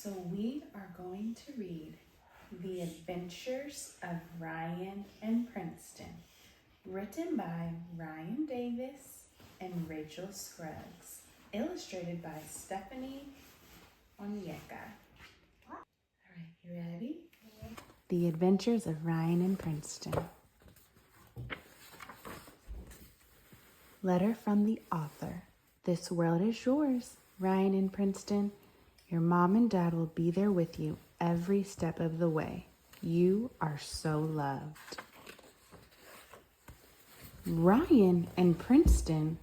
So we are going to read The Adventures of Ryan and Princeton, written by Ryan Davis and Rachel Scruggs, illustrated by Stephanie Onyeka. All right, you ready? Yeah. The Adventures of Ryan and Princeton. Letter from the author. This world is yours, Ryan and Princeton. Your mom and dad will be there with you every step of the way. You are so loved. Ryan and Princeton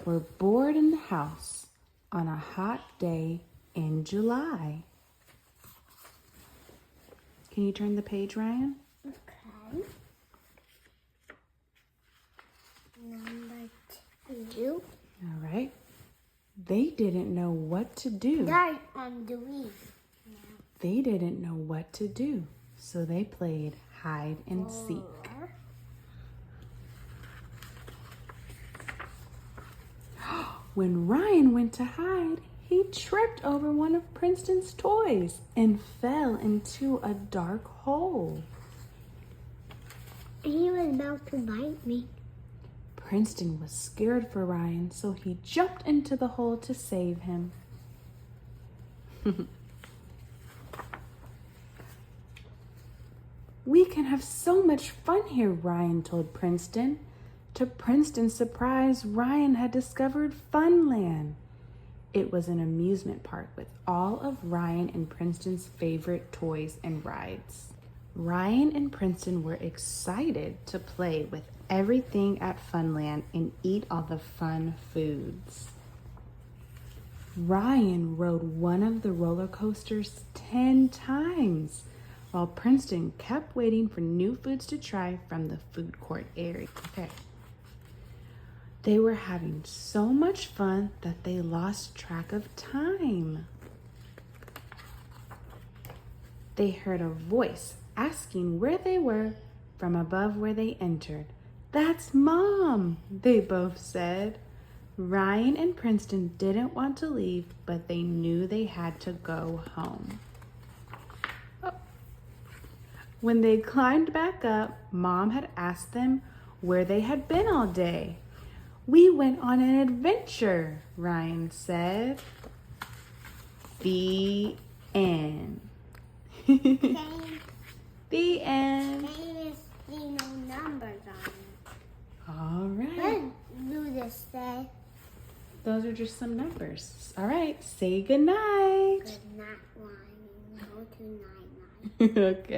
were bored in the house on a hot day in July. Can you turn the page, Ryan? Okay. Number 2. All right. They didn't know what to do. They're on the leaf. They didn't know what to do, so they played hide and seek. When Ryan went to hide, he tripped over one of Princeton's toys and fell into a dark hole. He was about to bite me. Princeton was scared for Ryan, so he jumped into the hole to save him. We can have so much fun here, Ryan told Princeton. To Princeton's surprise, Ryan had discovered Funland. It was an amusement park with all of Ryan and Princeton's favorite toys and rides. Ryan and Princeton were excited to play with everything at Funland and eat all the fun foods. Ryan rode one of the roller coasters 10 times, while Princeton kept waiting for new foods to try from the food court area. Okay. They were having so much fun that they lost track of time. They heard a voice asking where they were from above where they entered. "That's Mom," they both said. Ryan and Princeton didn't want to leave, but they knew they had to go home. Oh. When they climbed back up, Mom had asked them where they had been all day. "We went on an adventure," Ryan said. The end. The end. No numbers on it. All right. What do this say? Those are just some numbers. All right. Say good night. Good night, Ryan. Go to night night. Okay.